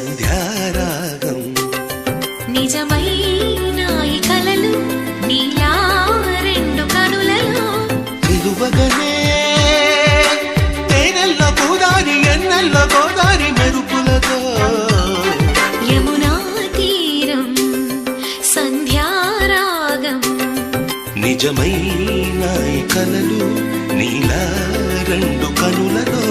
సంధ్యారాగం నిజమైన ఈ కలలు నీలా రెండు కనులలో నిలువగనే తేనెల్లో గోదారి ఎన్నెల్లో గోదారి మెరుపులతో యమునా తీరం సంధ్యారాగం నిజమైన ఈ కలలు నీలా రెండు కనులలో